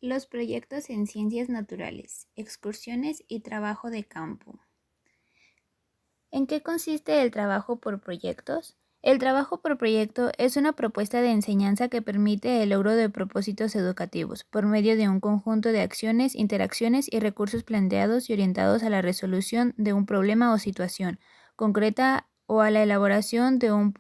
Los proyectos en ciencias naturales, excursiones y trabajo de campo. ¿En qué consiste el trabajo por proyectos? El trabajo por proyecto es una propuesta de enseñanza que permite el logro de propósitos educativos por medio de un conjunto de acciones, interacciones y recursos planteados y orientados a la resolución de un problema o situación concreta o a la elaboración de un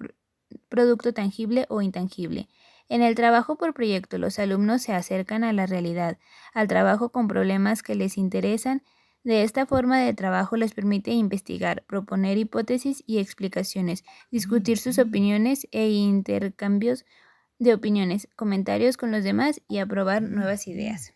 producto tangible o intangible. En el trabajo por proyecto, los alumnos se acercan a la realidad, al trabajo con problemas que les interesan. De esta forma de trabajo les permite investigar, proponer hipótesis y explicaciones, discutir sus opiniones e intercambios de opiniones, comentarios con los demás y aprobar nuevas ideas.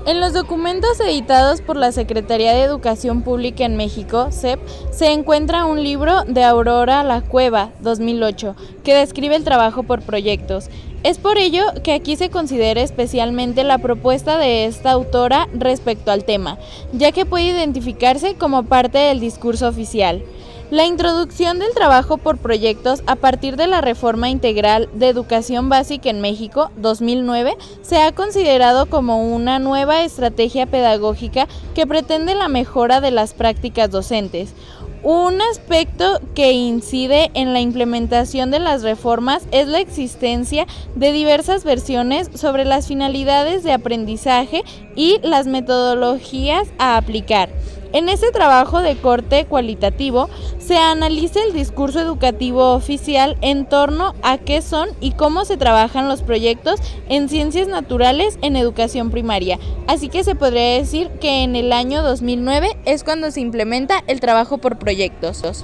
En los documentos editados por la Secretaría de Educación Pública en México, SEP, se encuentra un libro de Aurora La Cueva, 2008, que describe el trabajo por proyectos. Es por ello que aquí se considera especialmente la propuesta de esta autora respecto al tema, ya que puede identificarse como parte del discurso oficial. La introducción del trabajo por proyectos a partir de la Reforma Integral de Educación Básica en México, 2009, se ha considerado como una nueva estrategia pedagógica que pretende la mejora de las prácticas docentes. Un aspecto que incide en la implementación de las reformas es la existencia de diversas versiones sobre las finalidades de aprendizaje y las metodologías a aplicar. En este trabajo de corte cualitativo se analiza el discurso educativo oficial en torno a qué son y cómo se trabajan los proyectos en ciencias naturales en educación primaria. Así que se podría decir que en el año 2009 es cuando se implementa el trabajo por proyectos.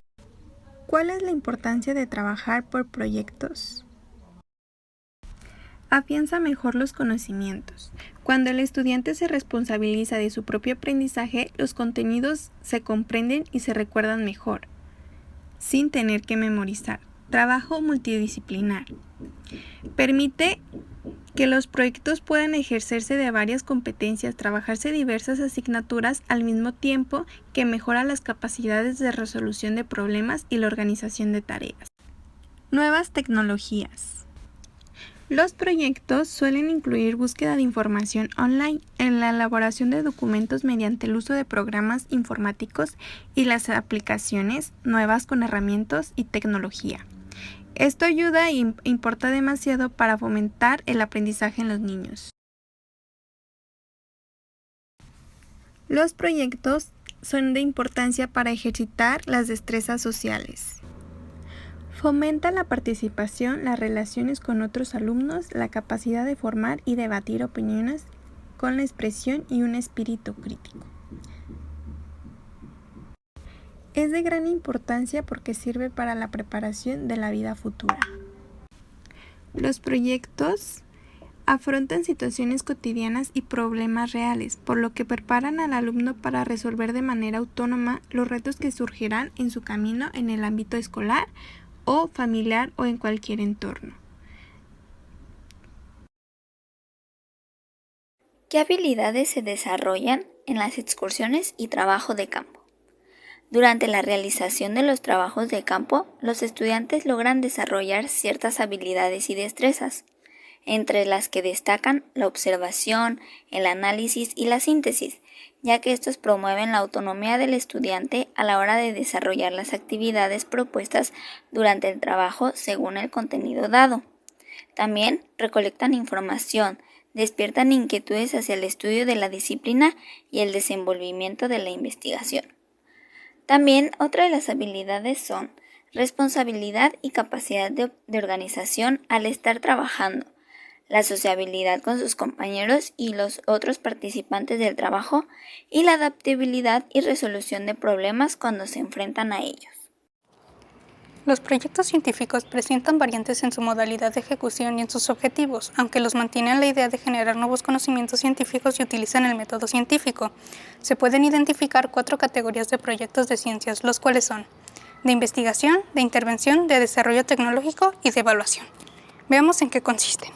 ¿Cuál es la importancia de trabajar por proyectos? Afianza mejor los conocimientos. Cuando el estudiante se responsabiliza de su propio aprendizaje, los contenidos se comprenden y se recuerdan mejor, sin tener que memorizar. Trabajo multidisciplinar. Permite que los proyectos puedan ejercerse de varias competencias, trabajarse diversas asignaturas al mismo tiempo que mejora las capacidades de resolución de problemas y la organización de tareas. Nuevas tecnologías. Los proyectos suelen incluir búsqueda de información online en la elaboración de documentos mediante el uso de programas informáticos y las aplicaciones nuevas con herramientas y tecnología. Esto ayuda e importa demasiado para fomentar el aprendizaje en los niños. Los proyectos son de importancia para ejercitar las destrezas sociales. Fomenta la participación, las relaciones con otros alumnos, la capacidad de formar y debatir opiniones con la expresión y un espíritu crítico. Es de gran importancia porque sirve para la preparación de la vida futura. Los proyectos afrontan situaciones cotidianas y problemas reales, por lo que preparan al alumno para resolver de manera autónoma los retos que surgirán en su camino en el ámbito escolar o familiar o en cualquier entorno. ¿Qué habilidades se desarrollan en las excursiones y trabajo de campo? Durante la realización de los trabajos de campo, los estudiantes logran desarrollar ciertas habilidades y destrezas, entre las que destacan la observación, el análisis y la síntesis, ya que estos promueven la autonomía del estudiante a la hora de desarrollar las actividades propuestas durante el trabajo según el contenido dado. También recolectan información, despiertan inquietudes hacia el estudio de la disciplina y el desenvolvimiento de la investigación. También otra de las habilidades son responsabilidad y capacidad de organización al estar trabajando, la sociabilidad con sus compañeros y los otros participantes del trabajo y la adaptabilidad y resolución de problemas cuando se enfrentan a ellos. Los proyectos científicos presentan variantes en su modalidad de ejecución y en sus objetivos, aunque los mantienen la idea de generar nuevos conocimientos científicos y utilizan el método científico. Se pueden identificar 4 categorías de proyectos de ciencias, los cuales son de investigación, de intervención, de desarrollo tecnológico y de evaluación. Veamos en qué consisten.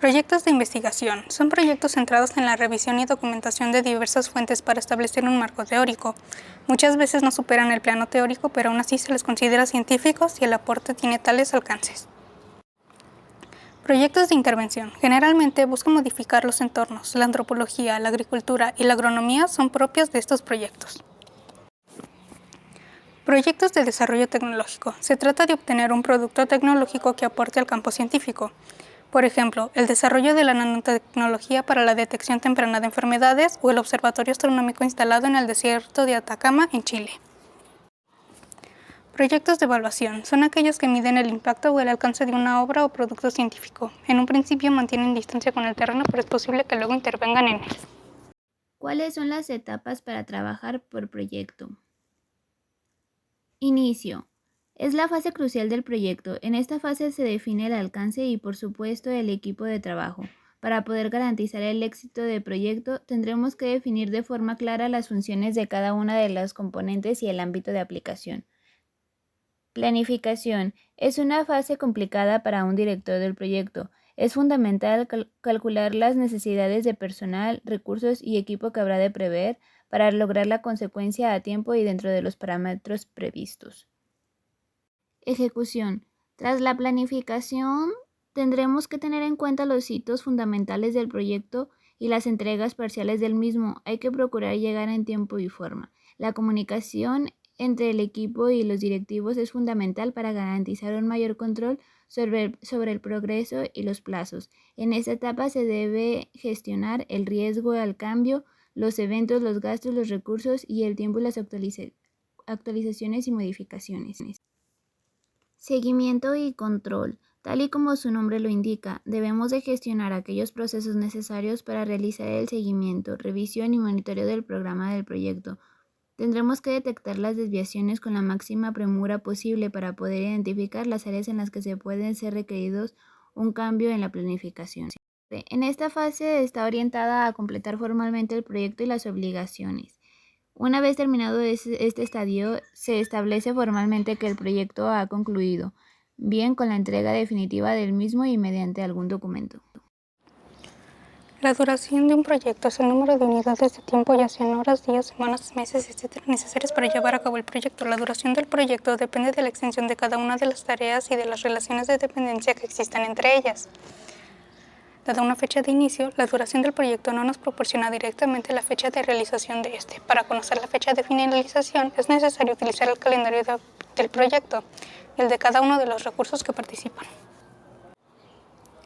Proyectos de investigación son proyectos centrados en la revisión y documentación de diversas fuentes para establecer un marco teórico. Muchas veces no superan el plano teórico, pero aún así se les considera científicos y el aporte tiene tales alcances. Proyectos de intervención. Generalmente buscan modificar los entornos. La antropología, la agricultura y la agronomía son propios de estos proyectos. Proyectos de desarrollo tecnológico. Se trata de obtener un producto tecnológico que aporte al campo científico. Por ejemplo, el desarrollo de la nanotecnología para la detección temprana de enfermedades o el observatorio astronómico instalado en el desierto de Atacama, en Chile. Proyectos de evaluación son aquellos que miden el impacto o el alcance de una obra o producto científico. En un principio mantienen distancia con el terreno, pero es posible que luego intervengan en él. ¿Cuáles son las etapas para trabajar por proyecto? Inicio. Es la fase crucial del proyecto. En esta fase se define el alcance y, por supuesto, el equipo de trabajo. Para poder garantizar el éxito del proyecto, tendremos que definir de forma clara las funciones de cada una de los componentes y el ámbito de aplicación. Planificación. Es una fase complicada para un director del proyecto. Es fundamental calcular las necesidades de personal, recursos y equipo que habrá de prever para lograr la consecuencia a tiempo y dentro de los parámetros previstos. Ejecución. Tras la planificación, tendremos que tener en cuenta los hitos fundamentales del proyecto y las entregas parciales del mismo. Hay que procurar llegar en tiempo y forma. La comunicación entre el equipo y los directivos es fundamental para garantizar un mayor control sobre el progreso y los plazos. En esta etapa se debe gestionar el riesgo al cambio, los eventos, los gastos, los recursos y el tiempo y las actualizaciones y modificaciones. Seguimiento y control. Tal y como su nombre lo indica, debemos de gestionar aquellos procesos necesarios para realizar el seguimiento, revisión y monitoreo del programa del proyecto. Tendremos que detectar las desviaciones con la máxima premura posible para poder identificar las áreas en las que se pueden ser requeridos un cambio en la planificación. En esta fase está orientada a completar formalmente el proyecto y las obligaciones. Una vez terminado este estadio, se establece formalmente que el proyecto ha concluido, bien con la entrega definitiva del mismo y mediante algún documento. La duración de un proyecto es el número de unidades de tiempo, ya sean horas, días, semanas, meses, etc., necesarias para llevar a cabo el proyecto. La duración del proyecto depende de la extensión de cada una de las tareas y de las relaciones de dependencia que existan entre ellas. Dada una fecha de inicio, la duración del proyecto no nos proporciona directamente la fecha de realización de este. Para conocer la fecha de finalización es necesario utilizar el calendario del proyecto y el de cada uno de los recursos que participan.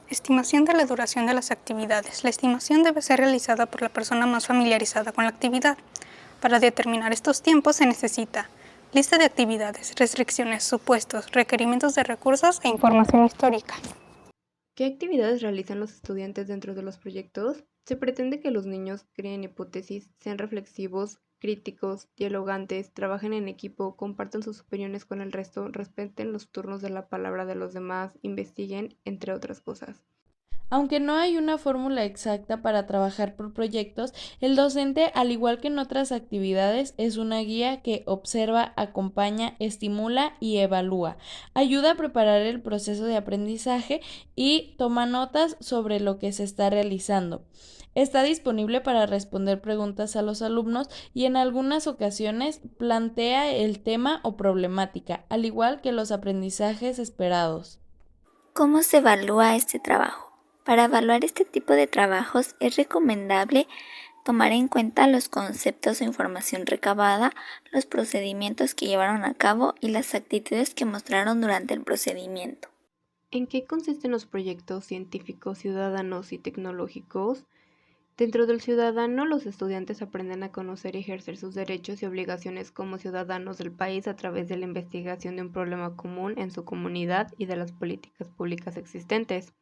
Estimación de la duración de las actividades. La estimación debe ser realizada por la persona más familiarizada con la actividad. Para determinar estos tiempos se necesita lista de actividades, restricciones, supuestos, requerimientos de recursos e información histórica. ¿Qué actividades realizan los estudiantes dentro de los proyectos? Se pretende que los niños creen hipótesis, sean reflexivos, críticos, dialogantes, trabajen en equipo, compartan sus opiniones con el resto, respeten los turnos de la palabra de los demás, investiguen, entre otras cosas. Aunque no hay una fórmula exacta para trabajar por proyectos, el docente, al igual que en otras actividades, es una guía que observa, acompaña, estimula y evalúa. Ayuda a preparar el proceso de aprendizaje y toma notas sobre lo que se está realizando. Está disponible para responder preguntas a los alumnos y en algunas ocasiones plantea el tema o problemática, al igual que los aprendizajes esperados. ¿Cómo se evalúa este trabajo? Para evaluar este tipo de trabajos es recomendable tomar en cuenta los conceptos e información recabada, los procedimientos que llevaron a cabo y las actitudes que mostraron durante el procedimiento. ¿En qué consisten los proyectos científicos, ciudadanos y tecnológicos? Dentro del ciudadano, los estudiantes aprenden a conocer y ejercer sus derechos y obligaciones como ciudadanos del país a través de la investigación de un problema común en su comunidad y de las políticas públicas existentes.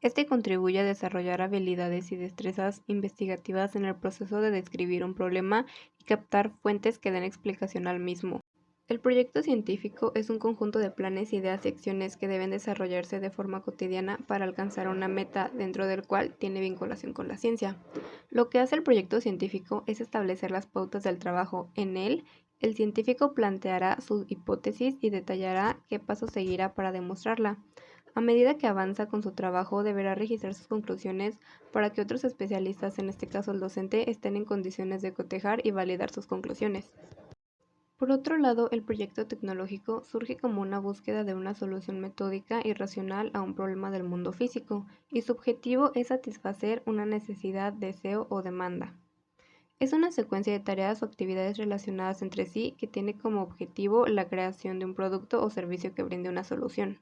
Este contribuye a desarrollar habilidades y destrezas investigativas en el proceso de describir un problema y captar fuentes que den explicación al mismo. El proyecto científico es un conjunto de planes, ideas y acciones que deben desarrollarse de forma cotidiana para alcanzar una meta dentro del cual tiene vinculación con la ciencia. Lo que hace el proyecto científico es establecer las pautas del trabajo. En él, el científico planteará su hipótesis y detallará qué pasos seguirá para demostrarla. A medida que avanza con su trabajo, deberá registrar sus conclusiones para que otros especialistas, en este caso el docente, estén en condiciones de cotejar y validar sus conclusiones. Por otro lado, el proyecto tecnológico surge como una búsqueda de una solución metódica y racional a un problema del mundo físico, y su objetivo es satisfacer una necesidad, deseo o demanda. Es una secuencia de tareas o actividades relacionadas entre sí que tiene como objetivo la creación de un producto o servicio que brinde una solución.